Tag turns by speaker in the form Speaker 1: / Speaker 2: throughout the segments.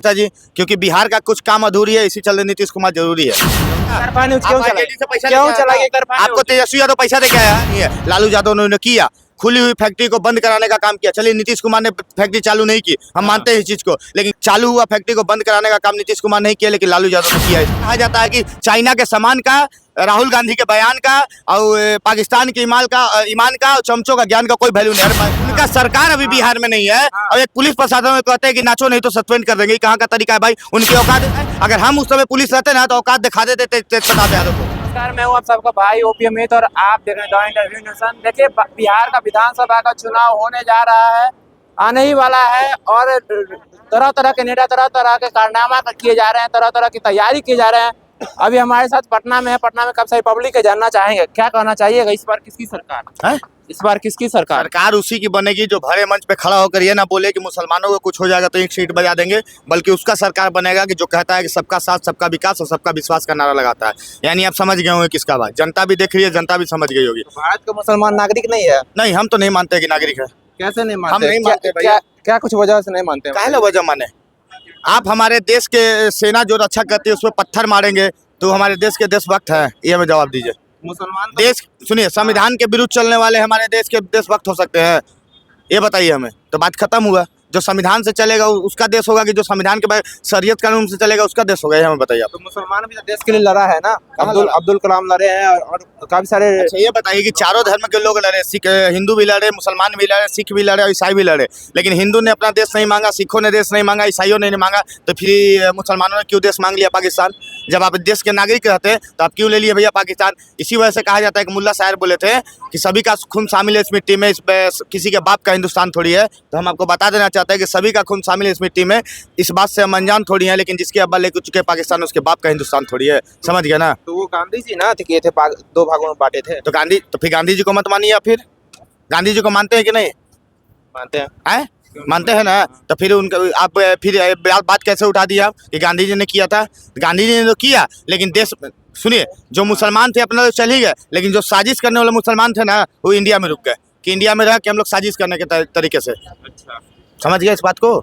Speaker 1: चाचा जी, क्योंकि बिहार का कुछ काम अधूरी है, इसी चलते नीतीश कुमार जरूरी है।
Speaker 2: क्यों चलाएंगे?
Speaker 1: आपको तेजस्वी यादव पैसा दे के आया नहीं है, लालू यादव ने किया, खुली हुई फैक्ट्री को बंद कराने का काम किया। चलिए नीतीश कुमार ने फैक्ट्री चालू नहीं की, हम मानते हैं इस चीज को, लेकिन चालू हुआ फैक्ट्री को बंद कराने का काम नीतीश कुमार नहीं किया, लेकिन लालू यादव ने किया। कहा जाता है कि चाइना के सामान का, राहुल गांधी के बयान का और पाकिस्तान के ईमान का और चमचों का ज्ञान का कोई वैल्यू नहीं है। उनका सरकार अभी बिहार में नहीं है और एक पुलिस प्रशासन में कहते हैं कि नाचो नहीं तो सस्पेंड कर देंगे। कहाँ का तरीका है भाई? उनकी औकात है? अगर हम उस समय पुलिस रहते ना तो औकात दिखा देते तेज प्रताप यादव को।
Speaker 2: नमस्कार, मैं हूं आप सबका भाई ओपी अमित और आप देख रहे हैं द इंटरव्यू नेशन। देखिए, बिहार का विधानसभा का चुनाव होने जा रहा है, आने ही वाला है और तरह तरह के नेता तरह तरह के कारनामा किए जा रहे हैं, तरह तरह की तैयारी किए जा रहे हैं। अभी हमारे साथ पटना में है, पटना में कब सारी पब्लिक है, जानना चाहेंगे क्या कहना चाहिएगा इस बार किसकी सरकार है? इस बार किसकी सरकार?
Speaker 1: सरकार उसी की बनेगी जो भरे मंच पे खड़ा होकर ये ना बोले कि मुसलमानों को कुछ हो जाएगा तो एक सीट बजा देंगे, बल्कि उसका सरकार बनेगा कि जो कहता है कि सबका साथ सबका विकास और सबका विश्वास का नारा लगाता है। यानी आप समझ गए होंगे किसका बात, जनता भी देख रही है, जनता भी समझ गई होगी।
Speaker 2: भारत का मुसलमान नागरिक नहीं है?
Speaker 1: नहीं, हम तो नहीं मानते कि नागरिक है।
Speaker 2: कैसे नहीं
Speaker 1: हम नहीं मानते भैया।
Speaker 2: क्या कुछ वजह से नहीं मानते?
Speaker 1: काहे वजह माने? आप हमारे देश के सेना जो रक्षा करती है उसमें पत्थर मारेंगे तो हमारे देश के देशभक्त हैं? ये हमें जवाब दीजिए।
Speaker 2: मुसलमान
Speaker 1: देश सुनिए, संविधान के विरुद्ध चलने वाले हमारे देश के देशभक्त हो सकते हैं? ये बताइए हमें, तो बात खत्म हुआ। जो संविधान से चलेगा उसका देश होगा कि जो संविधान के बाद शरीयत कानून से चलेगा उसका देश होगा? ये हमें बताइए।
Speaker 2: तो मुसलमान भी तो देश के लिए लड़ा है ना, अब्दुल कलाम लड़े हैं और काफी सारे।
Speaker 1: अच्छा ये बताइए कि चारों धर्म के लोग लड़े, सिख हिंदू भी लड़े, मुसलमान भी लड़े, सिख भी लड़े और ईसाई भी लड़े, लेकिन हिंदू ने अपना देश नहीं मांगा, सिखों ने देश नहीं मांगा, ईसाइयों ने नहीं मांगा, तो फिर मुसलमानों ने क्यों देश मांग लिया पाकिस्तान? जब आप देश के नागरिक रहते हैं तो आप क्यों ले लिए भैया पाकिस्तान? इसी वजह से कहा जाता है कि मुल्ला शायर बोले थे कि सभी का खून शामिल है इस मिट्टी में, किसी के बाप का हिंदुस्तान थोड़ी है। तो हम आपको बता देना चाहते हैं कि सभी का खून शामिल है इस मिट्टी में, इस बात से हम अनजान थोड़ी हैं, लेकिन जिसके अब्बा ले चुके पाकिस्तान उसके बाप का हिंदुस्तान थोड़ी है। समझ गया ना?
Speaker 2: तो वो गांधी जी ना किए थे, दो भागों में बांटे थे।
Speaker 1: तो फिर गांधी जी को मत मानिए। फिर गांधी जी को मानते हैं कि नहीं
Speaker 2: मानते हैं?
Speaker 1: मानते हैं ना? तो फिर उनका आप फिर बात कैसे उठा दी आप कि गांधी जी ने किया था? गांधी जी ने तो किया, लेकिन देश सुनिए, जो मुसलमान थे अपना तो चल ही गए, लेकिन जो साजिश करने वाले मुसलमान थे ना वो इंडिया में रुक गए, कि इंडिया में रह के हम लोग साजिश करने के तरीके से।
Speaker 2: अच्छा,
Speaker 1: समझ गए इस बात को?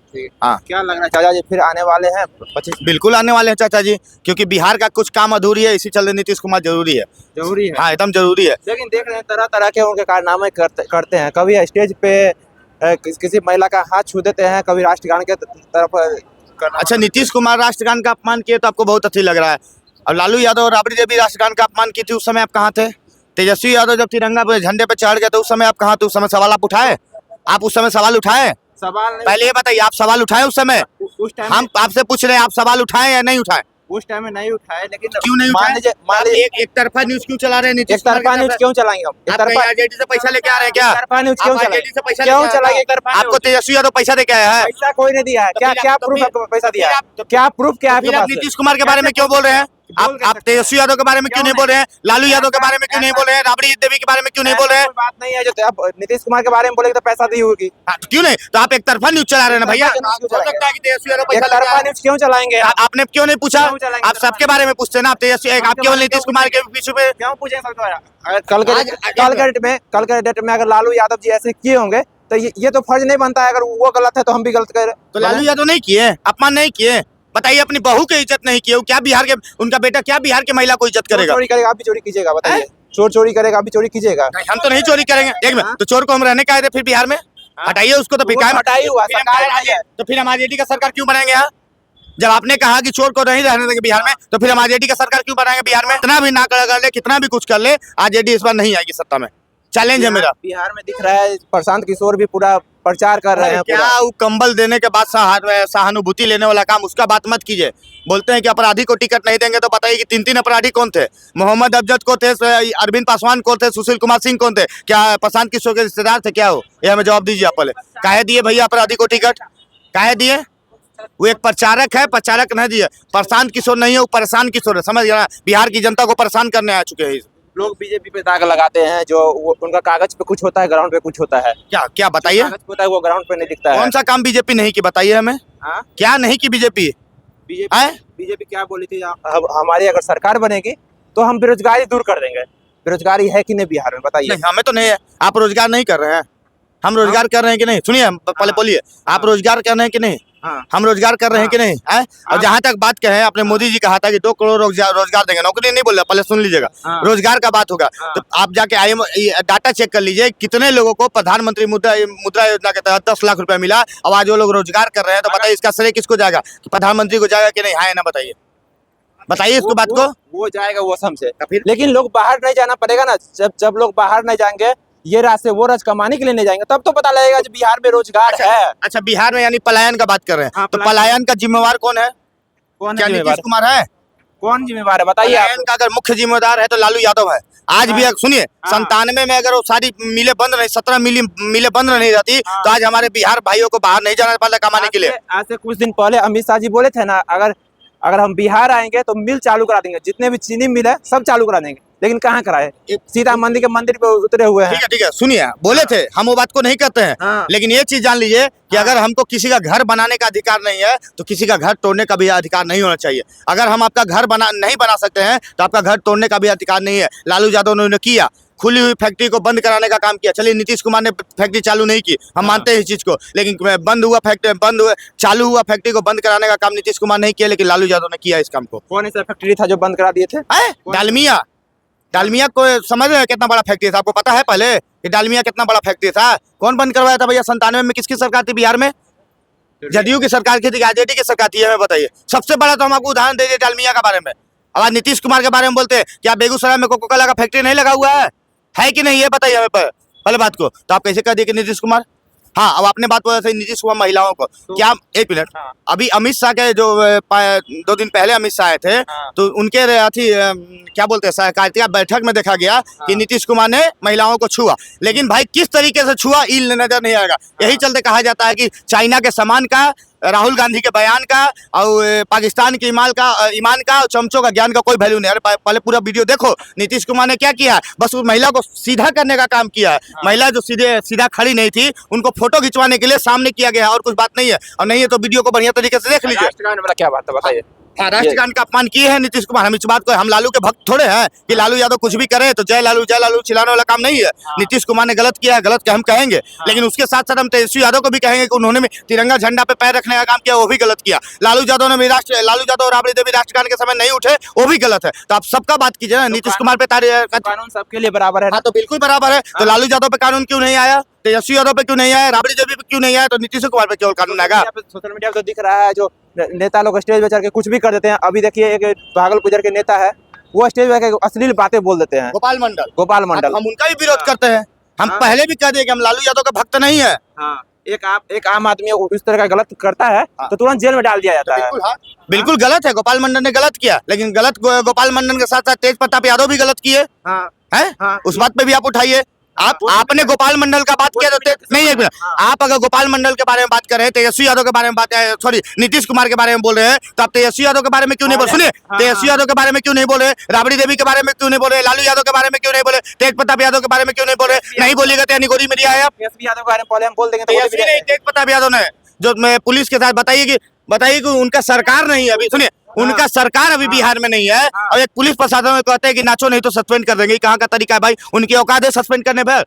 Speaker 1: हाँ।
Speaker 2: क्या लग रहा है चाचा जी फिर आने वाले हैं 25?
Speaker 1: बिल्कुल आने वाले हैं चाचा जी, क्योंकि बिहार का कुछ काम अधूरी है, इसी चलते नीतीश कुमार जरूरी है।
Speaker 2: जरूरी है?
Speaker 1: हाँ, एकदम जरूरी है।
Speaker 2: लेकिन देख रहे हैं तरह तरह के उनके कारनामे करते हैं। कभी स्टेज पे किसी महिला का हाथ छू देते हैं, कभी राष्ट्रगान के तरफ।
Speaker 1: अच्छा, नीतीश कुमार राष्ट्रगान का अपमान किए तो आपको बहुत अच्छा लग रहा है, और लालू यादव और राबड़ी देवी राष्ट्रगान का अपमान की थी, उस समय आप कहाँ थे? तेजस्वी यादव जब तिरंगा पे झंडे पे चढ़ गए तो उस समय आप कहाँ थे? उस समय सवाल आप उठाए? आप उस समय सवाल उठाए?
Speaker 2: सवाल नहीं।
Speaker 1: पहले ये बताइए, आप सवाल उठाए उस समय?
Speaker 2: उस टाइम
Speaker 1: हम आपसे पूछ रहे हैं, आप सवाल उठाए या नहीं उठाए?
Speaker 2: उस टाइम में नहीं उठाए, लेकिन
Speaker 1: क्यों नहीं उठाए?
Speaker 2: मान लीजिए
Speaker 1: एक तरफा न्यूज क्यों चला रहे हैं?
Speaker 2: एक तरफा न्यूज क्यों चलाएंगे हम? एक तरफा
Speaker 1: आरजेडी से पैसा लेके आ रहे हैं क्या?
Speaker 2: एक तरफा न्यूज क्यों
Speaker 1: आरजेडी से पैसा
Speaker 2: क्यों
Speaker 1: लेके आ रहे
Speaker 2: चलाएंगे?
Speaker 1: हैं?
Speaker 2: एक तरफा
Speaker 1: आपको तेजस्वी यादव पैसा देके आया है?
Speaker 2: पैसा कोई नहीं दिया है।
Speaker 1: तो
Speaker 2: क्या
Speaker 1: फिर
Speaker 2: क्या
Speaker 1: आप- तो
Speaker 2: प्रूफ
Speaker 1: फिर-
Speaker 2: आपको पैसा दिया है?
Speaker 1: तो
Speaker 2: क्या प्रूफ क्या है आपके
Speaker 1: फिर आप
Speaker 2: पास?
Speaker 1: नीतीश कुमार के बारे में क्यों बोल रहे हैं? आप तेजस्वी यादव के बारे में क्यों नहीं बोल रहे हैं? लालू यादव के बारे में क्यों नहीं बोल रहे हैं? राबड़ी देवी के बारे में क्यों नहीं बोल रहे हैं?
Speaker 2: कोई बात नहीं है, जो आप नीतीश कुमार के बारे में बोलेंगे तो पैसा दी होगी।
Speaker 1: तो क्यों नहीं? तो आप एक तरफा न्यूज चला रहे हैं ना भैया।
Speaker 2: एक तरफा न्यूज़
Speaker 1: हो सकता है कि तेजस्वी यादव
Speaker 2: एक
Speaker 1: पैसा लेके आ
Speaker 2: तरफा
Speaker 1: रहे हैं।
Speaker 2: न्यूज क्यों चलाएंगे?
Speaker 1: आपने क्यों नहीं पूछा?
Speaker 2: क्यों चलाएंगे?
Speaker 1: आप सबके बारे में पूछते हैं ना। आप तेजस्वी, आप केवल नीतीश कुमार के पीछे पे
Speaker 2: क्यों पूछेंगे सबके बारे में? अगर कल के डेट में अगर लालू यादव जी ऐसे किए होंगे तो ये तो फर्ज नहीं बनता है, अगर वो गलत है तो हम भी गलत कर।
Speaker 1: तो लालू यादव नहीं किए, अपमान नहीं किए? बताइए, अपनी बहू की इज्जत नहीं किए, क्या बिहार के उनका बेटा क्या बिहार के महिला को इज्जत करेगा?
Speaker 2: चोरी करेगा आप भी चोरी कीजिएगा, बताइए। चोर चोरी करेगा आप भी चोरी कीजिएगा।
Speaker 1: नहीं, हम तो नहीं चोरी करेंगे। एक मिनट, तो चोर को हम रहने का आए थे फिर बिहार में? हटाइए उसको, तो फिर काहे
Speaker 2: हटाई हुआ सरकार हटाई है।
Speaker 1: तो फिर हम आरजेडी का सरकार क्यों बनाएंगे यहाँ? जब आपने कहा कि चोर को नहीं रहने देंगे बिहार में, तो फिर हम आरजेडी का सरकार क्यों बनाएंगे बिहार में? कितना भी नाक कर ले, कितना भी कुछ कर ले, आरजेडी इस बार नहीं आएगी सत्ता में। चैलेंज है मेरा।
Speaker 2: बिहार में दिख रहा है प्रशांत किशोर भी पूरा प्रचार कर रहे हैं।
Speaker 1: क्या वो कंबल देने के बाद सहानुभूति लेने वाला काम, उसका बात मत कीजिए। बोलते हैं कि अपराधी को टिकट नहीं देंगे, तो बताइए कि तीन अपराधी कौन थे? मोहम्मद अफजद को थे, अरविंद पासवान कौन थे, सुशील कुमार सिंह कौन थे? क्या प्रशांत किशोर के रिश्तेदार थे क्या? हो ये हमें जवाब दीजिए आप पहले। काहे दिए भैया अपराधी को टिकट? काहे दिए? वो एक प्रचारक है, प्रचारक नहीं दिए। प्रशांत किशोर नहीं है, वो परेशान किशोर है। समझ गया? बिहार की जनता को परेशान करने आ चुके हैं
Speaker 2: लोग। बीजेपी पे दाग लगाते हैं, जो उनका कागज पे कुछ होता है, ग्राउंड पे कुछ होता है।
Speaker 1: क्या क्या बताइए?
Speaker 2: कागज पे होता है वो ग्राउंड पे नहीं दिखता है।
Speaker 1: कौन सा काम बीजेपी नहीं की बताइए हमें?
Speaker 2: हाँ?
Speaker 1: क्या नहीं की बीजेपी?
Speaker 2: बीजेपी क्या बोली थी? हमारी अगर सरकार बनेगी तो हम बेरोजगारी दूर कर देंगे। बेरोजगारी है कि नहीं बिहार में, बताइए।
Speaker 1: नहीं, हमें तो नहीं है। आप रोजगार नहीं कर रहे हैं, हम रोजगार कर रहे हैं कि नहीं? सुनिए, पहले बोलिए, आप रोजगार कर रहे हैं कि नहीं?
Speaker 2: हाँ।
Speaker 1: हम रोजगार कर रहे हैं कि नहीं है? और जहां तक बात कहे, अपने मोदी जी कहा था कि 2 करोड़ रोजगार देंगे, नौकरी नहीं बोल रहा, पहले सुन लीजिएगा।
Speaker 2: हाँ।
Speaker 1: रोजगार का बात होगा
Speaker 2: हाँ।
Speaker 1: तो आप जाके IM डाटा चेक कर लीजिए, कितने लोगों को प्रधानमंत्री मुद्रा योजना के तहत 10 लाख रुपया मिला। अब आज वो लोग रोजगार कर रहे हैं, तो बताइए इसका श्रेय किसको जाएगा? प्रधानमंत्री को जाएगा कि नहीं? हाँ ना, बताइए बताइए इसको बात को।
Speaker 2: वो जाएगा वो समझे,
Speaker 1: फिर
Speaker 2: लेकिन लोग बाहर नहीं जाना पड़ेगा ना। जब लोग बाहर नहीं जाएंगे, ये रास्ते वो राज कमाने के लिए नहीं जाएंगे, तब तो पता लगेगा कि बिहार में रोजगार है।
Speaker 1: अच्छा, बिहार में यानी पलायन का बात कर रहे हैं।
Speaker 2: हाँ,
Speaker 1: तो पलायन का जिम्मेवार कौन है?
Speaker 2: कौन
Speaker 1: क्या
Speaker 2: है
Speaker 1: नीतीश
Speaker 2: जिम्मेवार?
Speaker 1: कुमार है?
Speaker 2: कौन जिम्मेवार है बताइए
Speaker 1: पलायन
Speaker 2: आप।
Speaker 1: का अगर मुख्य जिम्मेदार है तो लालू यादव है। आज भी
Speaker 2: हाँ।
Speaker 1: सुनिए,
Speaker 2: हाँ।
Speaker 1: 97 में अगर वो सारी मिलें बंद नहीं, 17 मिलें बंद नहीं रहती,
Speaker 2: हाँ।
Speaker 1: तो आज हमारे बिहार भाइयों को बाहर नहीं जाना पड़ता कमाने के लिए।
Speaker 2: आज से कुछ दिन पहले अमित शाह जी बोले थे ना, अगर हम बिहार आएंगे तो मिल चालू करा देंगे, जितने भी चीनी मिल है सब चालू करा देंगे। लेकिन कहाँ कराए? सीता मंदिर के मंदिर पे उतरे हुए हैं।
Speaker 1: ठीक है, सुनिए, बोले थे, हम वो बात को नहीं करते हैं।
Speaker 2: हाँ।
Speaker 1: लेकिन ये चीज जान लीजिए कि अगर हमको किसी का घर बनाने का अधिकार नहीं है, तो किसी का घर तोड़ने का भी अधिकार नहीं होना चाहिए। अगर हम आपका घर नहीं बना सकते हैं, तो आपका घर तोड़ने का भी अधिकार नहीं है। लालू यादव ने किया, खुली हुई फैक्ट्री को बंद कराने का काम किया। चलिए, नीतीश कुमार ने फैक्ट्री चालू नहीं की, हम मानते हैं इस चीज को, लेकिन चालू हुआ फैक्ट्री को बंद कराने का काम नीतीश कुमार नहीं किया, लेकिन लालू यादव ने किया इस काम को।
Speaker 2: कौन ऐसा फैक्ट्री था जो बंद करा दिए थे?
Speaker 1: डालमिया को समझ रहे हैं कितना बड़ा फैक्ट्री था? आपको पता है पहले कि डालमिया कितना बड़ा फैक्ट्री था? कौन बंद करवाया था भैया? 97 में किसकी सरकार थी बिहार में? जदयू की सरकार की थी, आरजेडी की सरकार थी? हमें बताइए। सबसे बड़ा तो हम आपको उदाहरण दे दिए डालमिया के बारे में। अब आज नीतीश कुमार के बारे में बोलते हैं, क्या बेगूसराय में कोका कोला का फैक्ट्री नहीं लगा हुआ है कि नहीं? ये बताइए हमें पहले बात को। तो आप कैसे कह दिए कि नीतीश कुमार? हाँ, अब आपने बात बोला था नीतीश कुमार महिलाओं को, क्या एक मिनट,
Speaker 2: हाँ।
Speaker 1: अभी अमित शाह के जो 2 दिन पहले अमित शाह आए थे,
Speaker 2: हाँ।
Speaker 1: तो उनके क्या बोलते हैं, सहकारिता बैठक में देखा गया कि नीतीश कुमार ने महिलाओं को छुआ। लेकिन भाई किस तरीके से छुआ, ईल नजर नहीं आएगा। यही चलते कहा जाता है कि चाइना के सामान का, राहुल गांधी के बयान का, और पाकिस्तान के ईमान का और चमचों का ज्ञान का कोई वैल्यू नहीं। अरे पहले पूरा वीडियो देखो, नीतीश कुमार ने क्या किया? बस उस महिला को सीधा करने का काम किया है। महिला जो सीधा खड़ी नहीं थी, उनको फोटो खिंचवाने के लिए सामने किया गया है, और कुछ बात नहीं है। और नहीं है तो वीडियो को बढ़िया तरीके से देख लीजिए।
Speaker 2: राष्ट्रगान वाला क्या बात है बताइए?
Speaker 1: हाँ, राष्ट्रगान का अपमान किए हैं नीतीश कुमार। हम इस बात को, हम लालू के भक्त थोड़े हैं कि लालू यादव कुछ भी करे तो जय लालू चिल्लाने वाला काम नहीं है। नीतीश कुमार ने गलत किया है, गलत क्या हम कहेंगे, लेकिन उसके साथ साथ हम तेजस्वी यादव को भी कहेंगे कि उन्होंने भी तिरंगा झंडा पे पैर रखने का काम किया, वो भी गलत किया। लालू यादव और राबड़ी देवी राष्ट्रगान के समय नहीं उठे, वो भी गलत है। तो आप सबका बात कीजिए ना, नीतीश कुमार पे
Speaker 2: कानून सबके लिए बराबर है।
Speaker 1: हाँ, तो बिल्कुल बराबर है। तो लालू यादव पे कानून क्यों नहीं आया? तेजस्वी यादव पे क्यों नहीं आया? राबड़ी देवी पे क्यों नहीं आया? तो नीतीश कुमार पे केवल कानून आएगा।
Speaker 2: सोशल मीडिया पे तो दिख रहा है, जो नेता लोग स्टेज पे चढ़ के कुछ भी कर देते हैं। अभी देखिए, एक भागलपुर के नेता है, वो स्टेज पे अश्लील बातें बोल देते हैं।
Speaker 1: गोपाल मंडल, हम उनका भी विरोध करते हैं। हम पहले भी कह दिए कि हम लालू यादव का भक्त नहीं है।
Speaker 2: एक आम आदमी इस तरह का गलत करता है तो तुरंत जेल में डाल दिया जाता है।
Speaker 1: बिल्कुल गलत है। गोपाल मंडल ने गलत किया, लेकिन गोपाल मंडल के साथ साथ तेज प्रताप यादव भी गलत किए हैं। उस बात पे भी आप उठाइए। आपने गोपाल मंडल का बात किया तो नहीं, एक मिनट, आप अगर गोपाल मंडल के बारे में बात कर रहे हैं, तेजस्वी यादव के बारे में सॉरी नीतीश कुमार के बारे में बोल रहे हैं, तो आप तेजस्वी यादव के बारे में क्यों नहीं बोल? सुनिए, तेजस्वी यादव के बारे में क्यों नहीं बोले? राबड़ी देवी के बारे में क्यों नहीं बोले? लालू यादव के बारे में क्यों नहीं बोले? तेज प्रताप यादव के बारे में क्यों नहीं बोले? नहीं बोलिएगा तो यानी गोरी मेरी आया।
Speaker 2: तेजस्वी यादव के बारे में पहले हम बोल देंगे तो
Speaker 1: तेज प्रताप यादव ने जो पुलिस के साथ बताइए कि उनका सरकार नहीं है अभी। सुनिए, उनका सरकार अभी बिहार में नहीं है, और एक पुलिस प्रशासन में कहते हैं कि नाचो नहीं तो सस्पेंड कर देंगे। कहाँ का तरीका है भाई? उनकी औकात है सस्पेंड करने पर?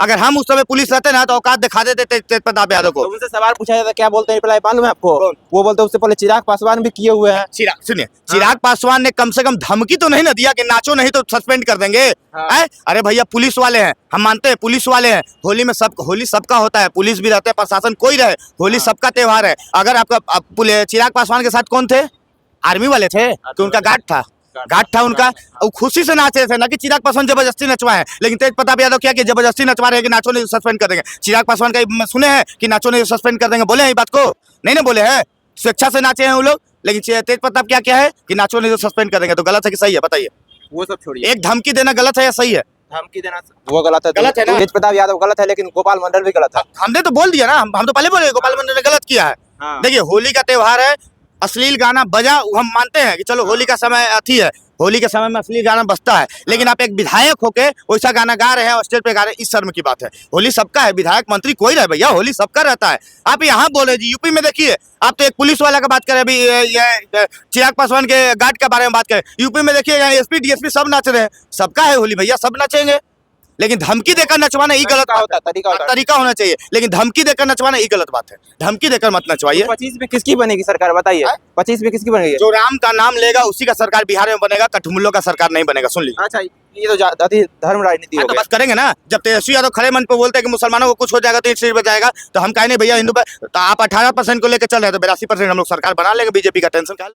Speaker 1: अगर हम उस समय पुलिस रहते ना तो औकात दिखा देते तेज प्रताप यादव को।
Speaker 2: तो उनसे सवाल पूछा जाता, क्या बोलते हैं रिप्लाई मालूम है आपको? वो बोलते हैं उससे पहले चिराग पासवान भी किए हुए हैं।
Speaker 1: सुनिए, चिराग पासवान ने कम से कम धमकी तो नहीं ना दिया कि नाचो नहीं तो सस्पेंड कर देंगे। अरे भैया, पुलिस वाले हैं, हम मानते हैं पुलिस वाले हैं। होली सबका होता है, पुलिस भी रहते हैं, प्रशासन कोई रहे, होली सबका त्योहार है। अगर आपका चिराग पासवान के साथ कौन थे? आर्मी वाले थे कि उनका गार्ड था उनका, और खुशी से नाच रहे थे ना कि चिराग पासवान जबरदस्ती नचवाए। लेकिन तेज प्रताप यादव क्या कि जबरदस्ती नचवा रहे हैं कि नाचो नहीं सस्पेंड कर देंगे। चिराग पासवान का सुने हैं कि नाचो नहीं सस्पेंड कर देंगे, बोले हैं बात को? नहीं ना बोले हैं, स्वेच्छा से नाचे हैं वो लोग। लेकिन तेज प्रताप क्या है कि नाचो नहीं सस्पेंड कर देंगे। तो गलत है कि सही है बताइए?
Speaker 2: वो सब छोड़िए,
Speaker 1: एक धमकी देना गलत है या सही है?
Speaker 2: धमकी देना वो गलत है
Speaker 1: ना?
Speaker 2: तेज प्रताप यादव गलत है, लेकिन गोपाल मंडल भी गलत है।
Speaker 1: हमने तो बोल दिया ना, हम तो पहले बोले गोपाल मंडल ने गलत किया है। देखिए, होली का त्योहार है, अश्लील गाना बजा, हम मानते हैं कि चलो होली का समय अथी है, होली के समय में अश्लील गाना बजता है। लेकिन आप एक विधायक होके वैसा गाना गा रहे हैं और स्टेज पे गा रहे हैं, इस शर्म की बात है। होली सबका है, विधायक मंत्री कोई रहे भैया, होली सबका रहता है। आप यहाँ बोले जी, यूपी में देखिए, आप तो एक पुलिस वाला का बात करें, अभी ये चिराग पासवान के गार्ड के बारे में बात करें, यूपी में देखिए एसपी डीएसपी सब नाच रहे हैं। सबका है होली भैया, सब नाचेंगे। लेकिन धमकी देकर नचवाना ये गलत बात है।
Speaker 2: तरीका होता है।
Speaker 1: तरीका होना चाहिए, लेकिन धमकी देकर नचवाना ये गलत बात है। धमकी देकर मत नचवाइए।
Speaker 2: 25 में किसकी बनेगी सरकार बताइए? 25 में किसकी बनेगी?
Speaker 1: जो राम का नाम लेगा उसी का सरकार बिहार में बनेगा, कठमुल्लों का सरकार नहीं बनेगा। सुन लीजिए।
Speaker 2: अच्छा, ये तो जाति धर्म राजनीति हो
Speaker 1: तो
Speaker 2: गया।
Speaker 1: बस करेंगे ना। जब तेजस्वी यादव खड़े मन पे बोलते हैं कि मुसलमानों को कुछ हो जाएगा तो 1 सीट बचाएगा, तो हम कहें नहीं भैया हिंदू तो आप 18% को लेकर चल रहे हैं, तो 82% हम लोग सरकार बना लेंगे। बीजेपी का टेंशन क्या।